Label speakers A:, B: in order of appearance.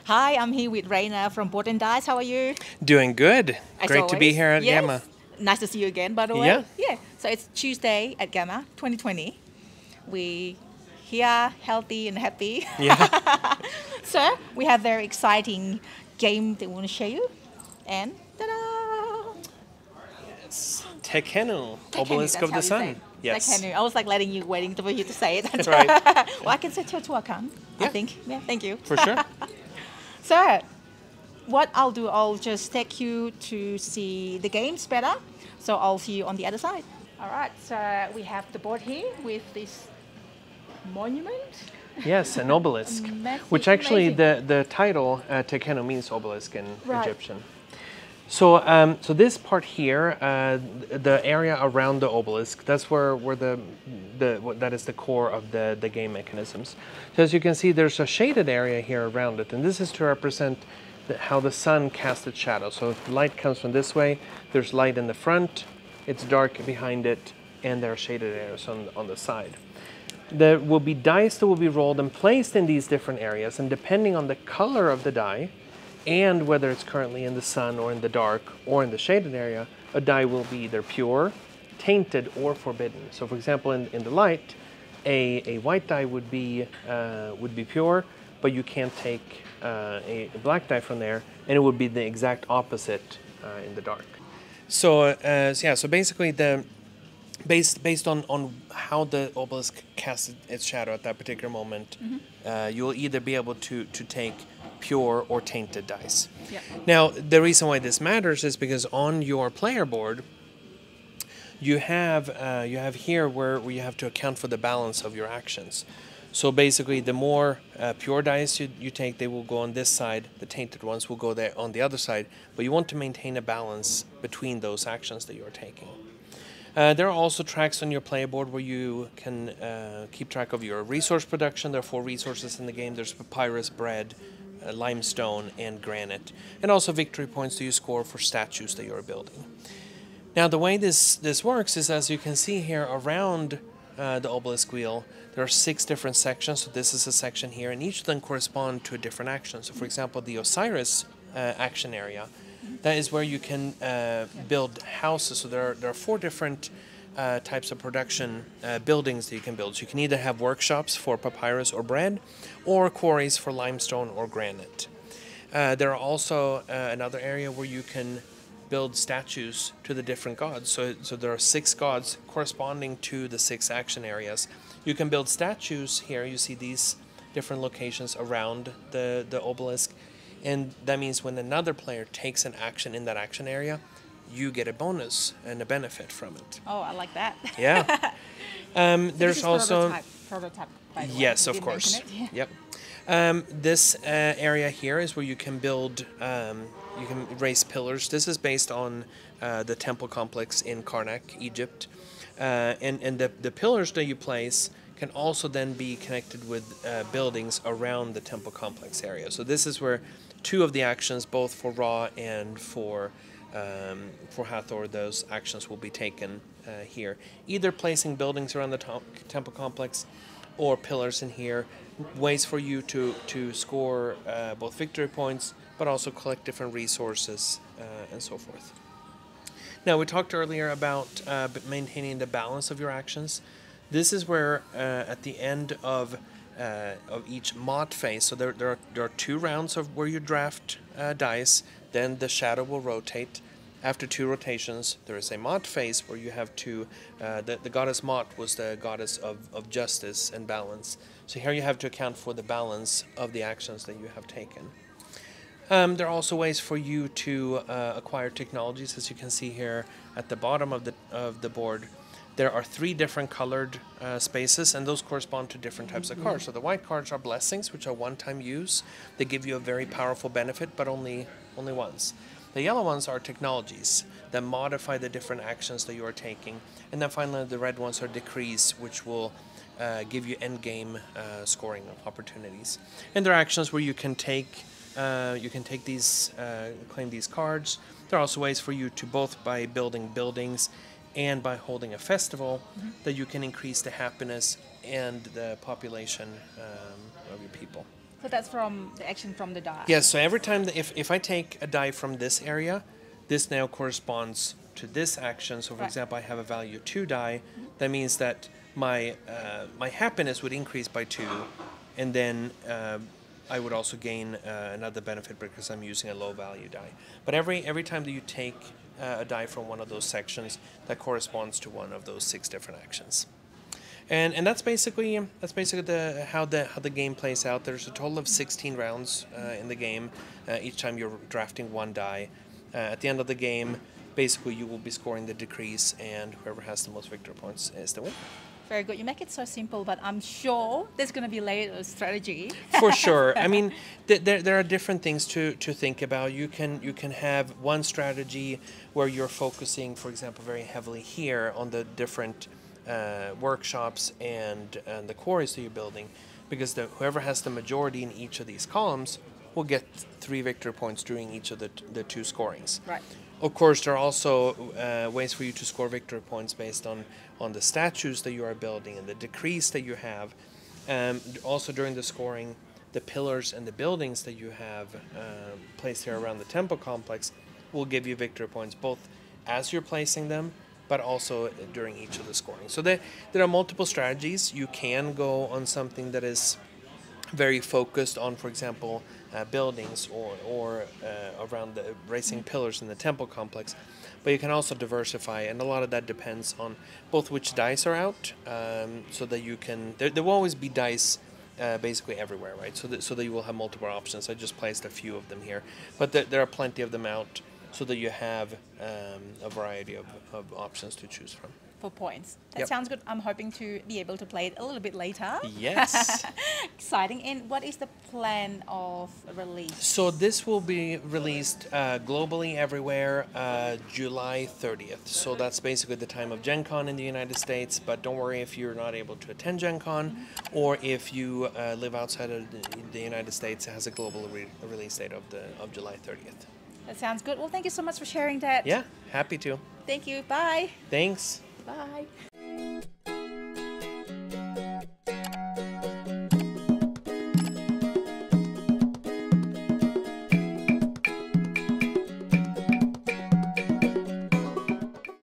A: Hi, I'm here with Raina from Board and Dice. How are you?
B: Doing good.
A: As
B: Great to be
A: always.
B: here at
A: Yes.
B: GAMA.
A: Nice to see you again, by the way.
B: Yeah.
A: Yeah. So it's Tuesday at GAMA 2020. We here healthy and happy.
B: Yeah.
A: So we have very exciting game that we want to show you. And ta-da!
B: It's Tekhenu
A: Tekhenu,
B: Obelisk
A: that's
B: of
A: how
B: the
A: you
B: Sun.
A: say it.
B: Yes.
A: Tekhenu. I was like letting you waiting for you to say it.
B: That's right.
A: Well, I can say Teotihuacan, I
B: Yeah.
A: think. Yeah, thank you.
B: For sure.
A: So, what I'll do, I'll just take you to see the games better. So I'll see you on the other side. All right, so we have the board here with this monument.
B: Yes, an obelisk.
A: Massive,
B: Which actually,
A: amazing.
B: the title Tekhenu means obelisk in
A: Right.
B: Egyptian. So, so this part here, the area around the obelisk, that's where that is the core of the game mechanisms. So as you can see, there's a shaded area here around it, and this is to represent how the sun casts its shadow. So if light comes from this way, there's light in the front, it's dark behind it, and there are shaded areas on the side. There will be dice that will be rolled and placed in these different areas, and depending on the color of the die, and whether it's currently in the sun or in the dark or in the shaded area, a die will be either pure, tainted, or forbidden. So for example, in the light, a white die would be pure, but you can't take a black die from there, and it would be the exact opposite in the dark. So so basically based on how the obelisk casts its shadow at that particular moment, you'll either be able to take pure or tainted dice.
A: Yep.
B: Now, the reason why this matters is because on your player board, you have here where you have to account for the balance of your actions. So basically, the more pure dice you take, they will go on this side. The tainted ones will go there on the other side. But you want to maintain a balance between those actions that you are taking. There are also tracks on your player board where you can keep track of your resource production. There are 4 resources in the game. There's papyrus, bread, limestone, and granite. And also victory points that you score for statues that you're building. Now, the way this works is, as you can see here around the obelisk wheel, there are 6 different sections. So this is a section here, and each of them correspond to a different action. So for example, the Osiris action area, that is where you can build houses. So there are 4 different types of production buildings that you can build. So you can either have workshops for papyrus or bread, or quarries for limestone or granite. There are also another area where you can build statues to the different gods. So there are 6 gods corresponding to the 6 action areas. You can build statues here. You see these different locations around the obelisk. And that means when another player takes an action in that action area, you get a bonus and a benefit from it.
A: Oh, I like that.
B: Yeah.
A: This
B: There's
A: is
B: also...
A: prototype by the way.
B: Yes,
A: You
B: of
A: did
B: course.
A: mention it. Yeah.
B: Yep. This area here is where you can build, you can raise pillars. This is based on the temple complex in Karnak, Egypt. And the pillars that you place can also then be connected with buildings around the temple complex area. So this is where 2 of the actions, both for Ra and for Hathor, those actions will be taken here. Either placing buildings around the temple complex or pillars in here, ways for you to score both victory points, but also collect different resources and so forth. Now, we talked earlier about maintaining the balance of your actions. This is where at the end of each mod phase, so there are 2 rounds of where you draft dice, then the shadow will rotate. After 2 rotations, there is a mod phase where you have to, the goddess Mot was the goddess of justice and balance. So here you have to account for the balance of the actions that you have taken. There are also ways for you to acquire technologies, as you can see here at the bottom of the board. There are 3 different colored spaces, and those correspond to different types of cards. So the white cards are blessings, which are one-time use. They give you a very powerful benefit, but only once. The yellow ones are technologies that modify the different actions that you are taking. And then finally, the red ones are decrees, which will give you endgame scoring opportunities. And there are actions where you can take these, claim these cards. There are also ways for you to, both by building buildings and by holding a festival, that you can increase the happiness and the population of your people.
A: So that's from the action from the die.
B: Yes, so every time, if I take a die from this area, this now corresponds to this action. So for
A: Right.
B: example, I have a value 2 die. That means that my my happiness would increase by 2, and then I would also gain another benefit because I'm using a low value die. But every time that you take a die from one of those sections, that corresponds to one of those 6 different actions. And that's basically how the game plays out. There's a total of 16 rounds in the game. Each time you're drafting one die. At the end of the game, basically you will be scoring the decrease, and whoever has the most victory points is the winner.
A: Very good. You make it so simple, but I'm sure there's going to be later strategy.
B: For sure. I mean, there are different things to think about. You can have one strategy where you're focusing, for example, very heavily here on the different workshops and the quarries that you're building, because whoever has the majority in each of these columns will get 3 victory points during each of the 2 scorings.
A: Right.
B: Of course, there are also ways for you to score victory points based on the statues that you are building and the decrease that you have. Also during the scoring, the pillars and the buildings that you have placed here around the temple complex will give you victory points, both as you're placing them, but also during each of the scoring. So there are multiple strategies. You can go on something that is very focused on, for example, buildings or around the racing pillars in the temple complex. But you can also diversify, and a lot of that depends on both which dice are out, so that you can... There will always be dice basically everywhere, right? So that you will have multiple options. I just placed a few of them here. But there are plenty of them out, so that you have a variety of options to choose from.
A: For points. That
B: Yep.
A: sounds good. I'm hoping to be able to play it a little bit later.
B: Yes.
A: Exciting. And what is the plan of release?
B: So this will be released globally everywhere July 30th. So that's basically the time of Gen Con in the United States. But don't worry if you're not able to attend Gen Con, or if you live outside of the United States, it has a global release date of July 30th.
A: That sounds good. Well, thank you so much for sharing that.
B: Yeah, happy to.
A: Thank you. Bye.
B: Thanks.
A: Bye.